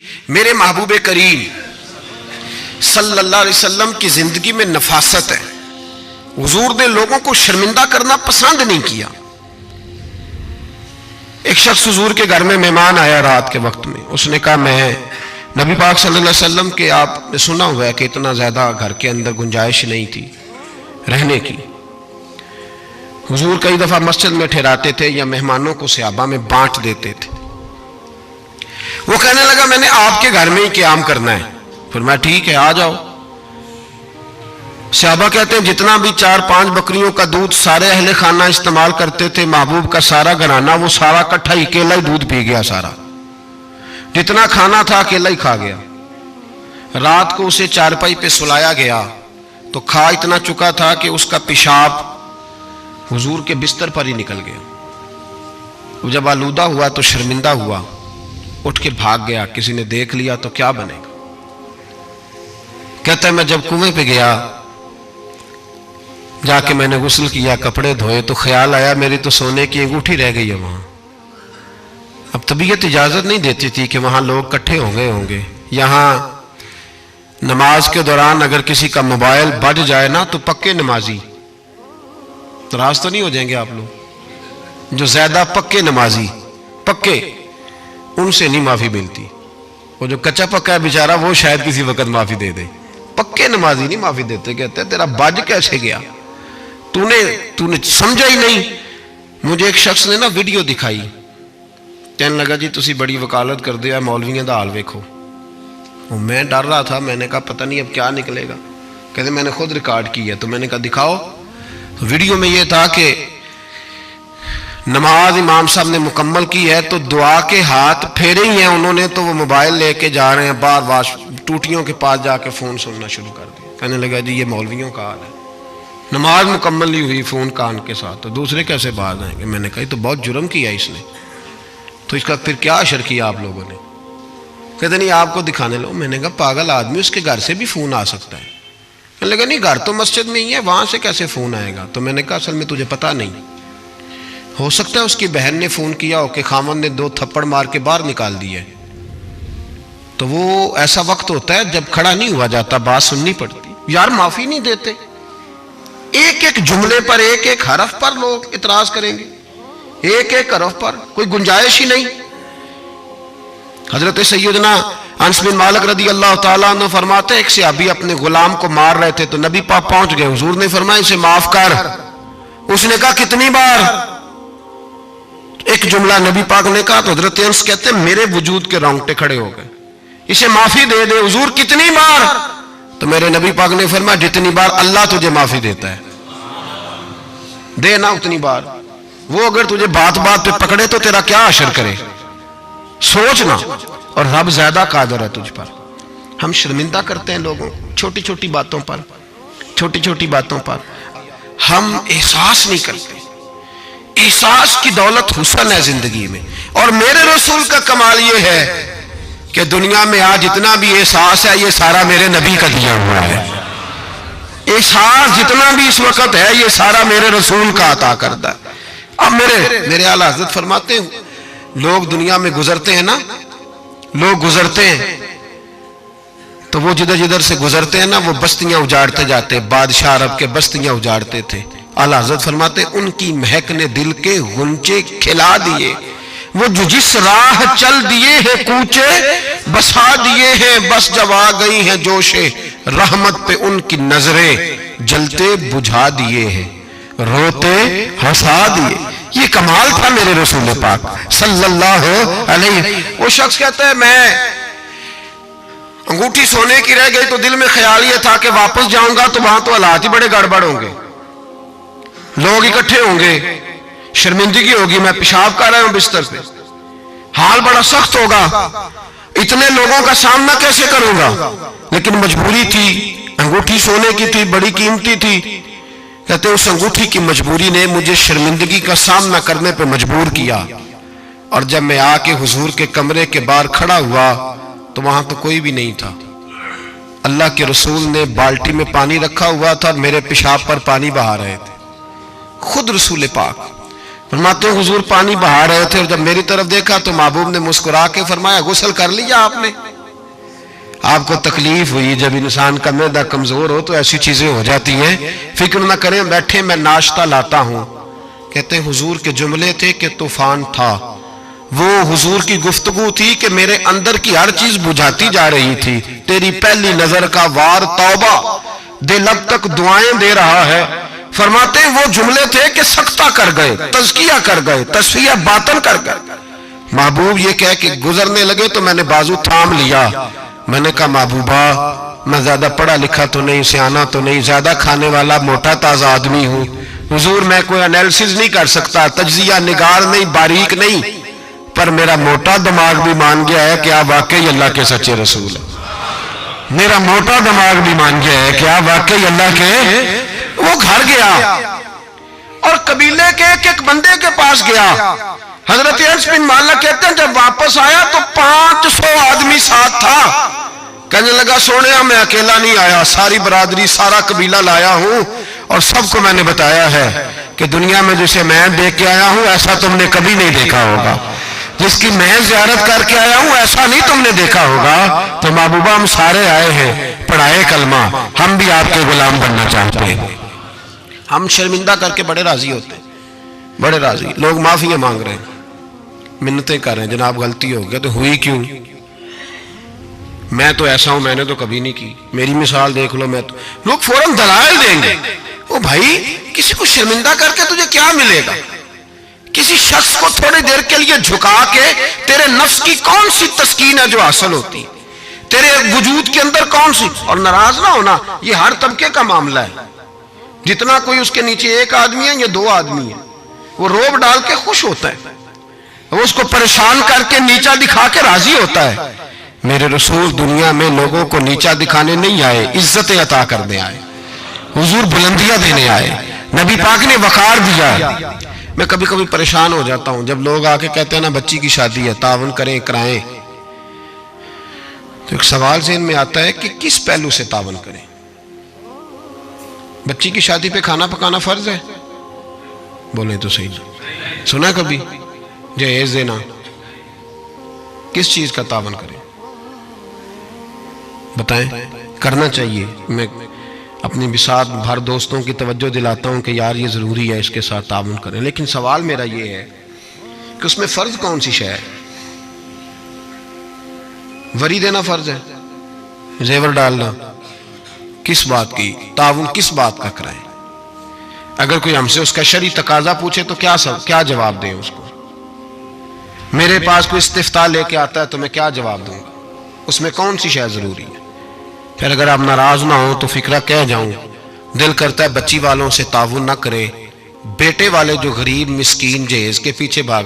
میرے محبوب کریم صلی اللہ علیہ وسلم کی زندگی میں نفاست ہے. حضور نے لوگوں کو شرمندہ کرنا پسند نہیں کیا. ایک شخص حضور کے گھر میں مہمان آیا رات کے وقت میں. اس نے کہا میں نبی پاک صلی اللہ علیہ وسلم کے آپ نے سنا ہوا ہے کہ اتنا زیادہ گھر کے اندر گنجائش نہیں تھی رہنے کی. حضور کئی دفعہ مسجد میں ٹھہراتے تھے یا مہمانوں کو صحابہ میں بانٹ دیتے تھے. وہ کہنے لگا میں نے آپ کے گھر میں ہی قیام کرنا ہے. پھر میں ٹھیک ہے آ جاؤ. صحابہ کہتے ہیں جتنا بھی 4-5 بکریوں کا دودھ سارے اہل خانہ استعمال کرتے تھے محبوب کا سارا گھرانہ وہ سارا کٹھا ہی اکیلا ہی دودھ پی گیا. سارا جتنا کھانا تھا اکیلا ہی کھا گیا. رات کو اسے چارپائی پہ سلایا گیا تو کھا اتنا چکا تھا کہ اس کا پیشاب حضور کے بستر پر ہی نکل گیا. وہ جب آلودہ ہوا تو شرمندہ ہوا, اٹھ کے بھاگ گیا. کسی نے دیکھ لیا تو کیا بنے گا. کہتا ہے میں جب کنویں پہ گیا جا کے میں نے غسل کیا کپڑے دھوئے تو خیال آیا میری تو سونے کی انگوٹھی رہ گئی ہے وہاں. اب طبیعت اجازت نہیں دیتی تھی کہ وہاں لوگ کٹھے ہو گئے ہوں گے. یہاں نماز کے دوران اگر کسی کا موبائل بج جائے نا تو پکے نمازی ناراض تو نہیں ہو جائیں گے آپ لوگ. جو زیادہ پکے نمازی پکے ان سے نہیں معافی ملتی. وہ جو کچا پکا ہے بیچارہ وہ شاید کسی وقت معافی دے دے. پکے نمازی نہیں معافی دیتے. کہتے تیرا بج کیسے گیا تو نے سمجھا ہی نہیں. مجھے ایک شخص نے نا ویڈیو دکھائی. کہنے لگا جی تسی بڑی وکالت کر دیا مولویاں دا حال ویکھو. میں ڈر رہا تھا. میں نے کہا پتہ نہیں اب کیا نکلے گا. کہتے میں نے خود ریکارڈ کی ہے. تو میں نے کہا دکھاؤ. ویڈیو میں یہ تھا کہ نماز امام صاحب نے مکمل کی ہے تو دعا کے ہاتھ پھیرے ہی ہیں انہوں نے تو وہ موبائل لے کے جا رہے ہیں بار بار ٹوٹیوں کے پاس جا کے فون سننا شروع کر دیا. کہنے لگا جی یہ مولویوں کا حال ہے. نماز مکمل نہیں ہوئی فون کان کے ساتھ تو دوسرے کیسے باز آئیں گے. میں نے کہا یہ تو بہت جرم کیا اس نے. تو اس کا پھر کیا اشر کیا آپ لوگوں نے. کہتے نہیں آپ کو دکھانے لو. میں نے کہا پاگل آدمی اس کے گھر سے بھی فون آ سکتا ہے. کہنے لگا نہیں گھر تو مسجد میں ہی ہے وہاں سے کیسے فون آئے گا. تو میں نے کہا اصل میں تجھے پتہ نہیں ہو سکتا ہے اس کی بہن نے فون کیا ہو کہ خامن نے 2 تھپڑ مار کے باہر نکال دیے. تو وہ ایسا وقت ہوتا ہے جب کھڑا نہیں ہوا جاتا بات سننی پڑتی. یار معافی نہیں دیتے. ایک ایک جملے پر ایک ایک حرف پر لوگ اعتراض کریں گے. ایک ایک حرف پر کوئی گنجائش ہی نہیں. حضرت سیدنا انس بن مالک رضی اللہ تعالیٰ عنہ فرماتے ایک صحابی اپنے غلام کو مار رہے تھے تو نبی پاک پہنچ گئے. حضور نے فرمایا اسے معاف کر. اس نے کہا کتنی بار. ایک جملہ نبی پاک نے کہا تو حضرت انس کہتے ہیں میرے وجود کے رونگٹے کھڑے ہو گئے. اسے معافی دے دے. حضور کتنی بار. تو میرے نبی پاک نے فرمایا جتنی بار اللہ تجھے معافی دیتا ہے دے نا اتنی بار. وہ اگر تجھے بات بات پہ پکڑے تو تیرا کیا اثر کرے. سوچنا. اور رب زیادہ قادر ہے تجھ پر. ہم شرمندہ کرتے ہیں لوگوں چھوٹی چھوٹی باتوں پر. چھوٹی چھوٹی باتوں پر ہم احساس نہیں کرتے. احساس کی دولت حسن ہے زندگی میں. اور میرے رسول کا کمال یہ ہے کہ دنیا میں آج جتنا بھی احساس ہے یہ سارا میرے نبی کا دیا ہوا ہے. احساس جتنا بھی اس وقت ہے یہ سارا میرے رسول کا عطا کردہ ہے. اب میرے اعلیٰ حضرت فرماتے ہیں لوگ دنیا میں گزرتے ہیں نا لوگ گزرتے ہیں تو وہ جدھر جدھر سے گزرتے ہیں نا وہ بستیاں اجاڑتے جاتے. بادشاہ عرب کے بستیاں اجاڑتے تھے. اعلیٰ حضرت فرماتے ان کی مہک نے دل کے غنچے کھلا دیے. وہ جو جس راہ چل دیے ہیں کوچے بسا دیے ہیں بس جب آ گئی ہیں جوش رحمت پہ ان کی نظریں جلتے بجھا دیے ہیں روتے ہنسا دیے. یہ کمال تھا میرے رسول پاک صلی اللہ علیہ. وہ شخص کہتا ہے میں انگوٹھی سونے کی رہ گئی تو دل میں خیال یہ تھا کہ واپس جاؤں گا تو وہاں تو حالات ہی بڑے گڑبڑ ہوں گے. لوگ اکٹھے ہوں گے شرمندگی ہوگی. میں پیشاب کر رہا ہوں بستر پہ حال بڑا سخت ہوگا. اتنے لوگوں کا سامنا کیسے کروں گا. لیکن مجبوری تھی. انگوٹھی سونے کی تھی بڑی قیمتی تھی. کہتے اس انگوٹھی کی مجبوری نے مجھے شرمندگی کا سامنا کرنے پہ مجبور کیا. اور جب میں آ کے حضور کے کمرے کے باہر کھڑا ہوا تو وہاں تو کوئی بھی نہیں تھا. اللہ کے رسول نے بالٹی میں پانی رکھا ہوا تھا اور میرے پیشاب پر پانی بہا رہے تھے. خود رسول پاک فرماتے ہیں حضور پانی بہا رہے تھے اور جب میری طرف دیکھا تو محبوب نے مسکرا کے فرمایا غسل کر لیا آپ نے. آپ کو تکلیف ہوئی جب انسان کا معدہ کمزور ہو تو ایسی چیزیں ہو جاتی ہیں، فکر نہ کریں، بیٹھے میں ناشتہ لاتا ہوں۔ کہتے ہیں حضور کے جملے تھے کہ طوفان تھا، وہ حضور کی گفتگو تھی کہ میرے اندر کی ہر چیز بجھاتی جا رہی تھی۔ تیری پہلی نظر کا وار توبہ، دل اب تک دعائیں دے رہا ہے۔ فرماتے ہیں وہ جملے تھے کہ سکتہ کر گئے، تزکیہ کر گئے، تصفیہ باطن کر گئے۔ محبوب یہ کہہ کہ گزرنے لگے تو میں نے بازو تھام لیا، میں نے کہا محبوبہ میں زیادہ پڑھا لکھا تو نہیں، سیانا تو نہیں، زیادہ کھانے والا موٹا تازہ آدمی ہوں، حضور میں کوئی انالیسز نہیں کر سکتا، تجزیہ نگار نہیں، باریک نہیں، پر میرا موٹا دماغ بھی مان گیا ہے کہ آپ واقعی اللہ کے سچے رسول ہیں۔ میرا موٹا دماغ بھی مان گیا ہے کہ آپ واقعی اللہ کے۔ وہ گھر گیا اور قبیلے کے ایک بندے کے پاس گیا۔ حضرت انس بن مالک کہتے ہیں جب واپس آیا تو 500 آدمی ساتھ تھا۔ کہنے لگا سونیا میں اکیلا نہیں آیا، ساری برادری سارا قبیلہ لایا ہوں اور سب کو میں نے بتایا ہے کہ دنیا میں جسے میں دیکھ کے آیا ہوں ایسا تم نے کبھی نہیں دیکھا ہوگا، جس کی میں زیارت کر کے آیا ہوں ایسا نہیں تم نے دیکھا ہوگا۔ تو محبوبہ ہم سارے آئے ہیں، پڑھائے کلمہ، ہم بھی آپ کے غلام بننا چاہتے ہیں۔ ہم شرمندہ کر کے بڑے راضی ہوتے ہیں، بڑے راضی، لوگ معافیاں مانگ رہے ہیں، منتیں کر رہے ہیں، جناب غلطی ہو گیا تو ہوئی کیوں؟ میں تو ایسا ہوں، میں نے تو کبھی نہیں کی، میری مثال دیکھ لو، میں تو، لوگ فوراً دلائل دیں گے۔ وہ بھائی کسی کو شرمندہ کر کے تجھے کیا ملے گا؟ کسی شخص کو تھوڑی دیر کے لیے جھکا کے تیرے نفس کی کون سی تسکین ہے جو حاصل ہوتی، تیرے وجود کے اندر کون سی؟ اور ناراض نہ ہونا، یہ ہر طبقے کا معاملہ ہے، جتنا کوئی اس کے نیچے ایک آدمی ہے یا 2 آدمی ہے، وہ روب ڈال کے خوش ہوتا ہے، وہ اس کو پریشان کر کے نیچا دکھا کے راضی ہوتا ہے۔ میرے رسول دنیا میں لوگوں کو نیچا دکھانے نہیں آئے، عزت عطا کرنے آئے، حضور بلندیاں دینے آئے، نبی پاک نے وقار دیا۔ میں کبھی کبھی پریشان ہو جاتا ہوں جب لوگ آ کے کہتے ہیں نا بچی کی شادی ہے، تعاون کریں کرائیں، تو ایک سوال ذہن میں آتا ہے کہ کس پہلو سے تعاون کریں؟ بچی کی شادی پہ کھانا پکانا فرض ہے؟ بولیں تو صحیح، سنا کبھی جہیز دینا؟ کس چیز کا تعاون کریں بتائیں؟ کرنا چاہیے۔ میں اپنی بساط بھر دوستوں کی توجہ دلاتا ہوں کہ یار یہ ضروری ہے، اس کے ساتھ تعاون کریں، لیکن سوال میرا یہ ہے کہ اس میں فرض کون سی شے ہے؟ وری دینا فرض ہے، زیور ڈالنا کس بات کی؟ تعاون کس بات کا کرائیں؟ اگر کوئی ہم سے اس کا شرعی تقاضا پوچھے تو کیا جواب دیں اس کو؟ میرے پاس کوئی استفتاء لے کے آتا ہے تو میں کیا جواب دوں گا؟ اس میں کون سی شے ضروری ہے؟ پھر اگر آپ ناراض نہ ہوں تو فکرہ کہہ جاؤں، دل کرتا ہے بچی والوں سے تعاون نہ کریں، بیٹے والے جو غریب مسکین جہیز کے پیچھے بھاگ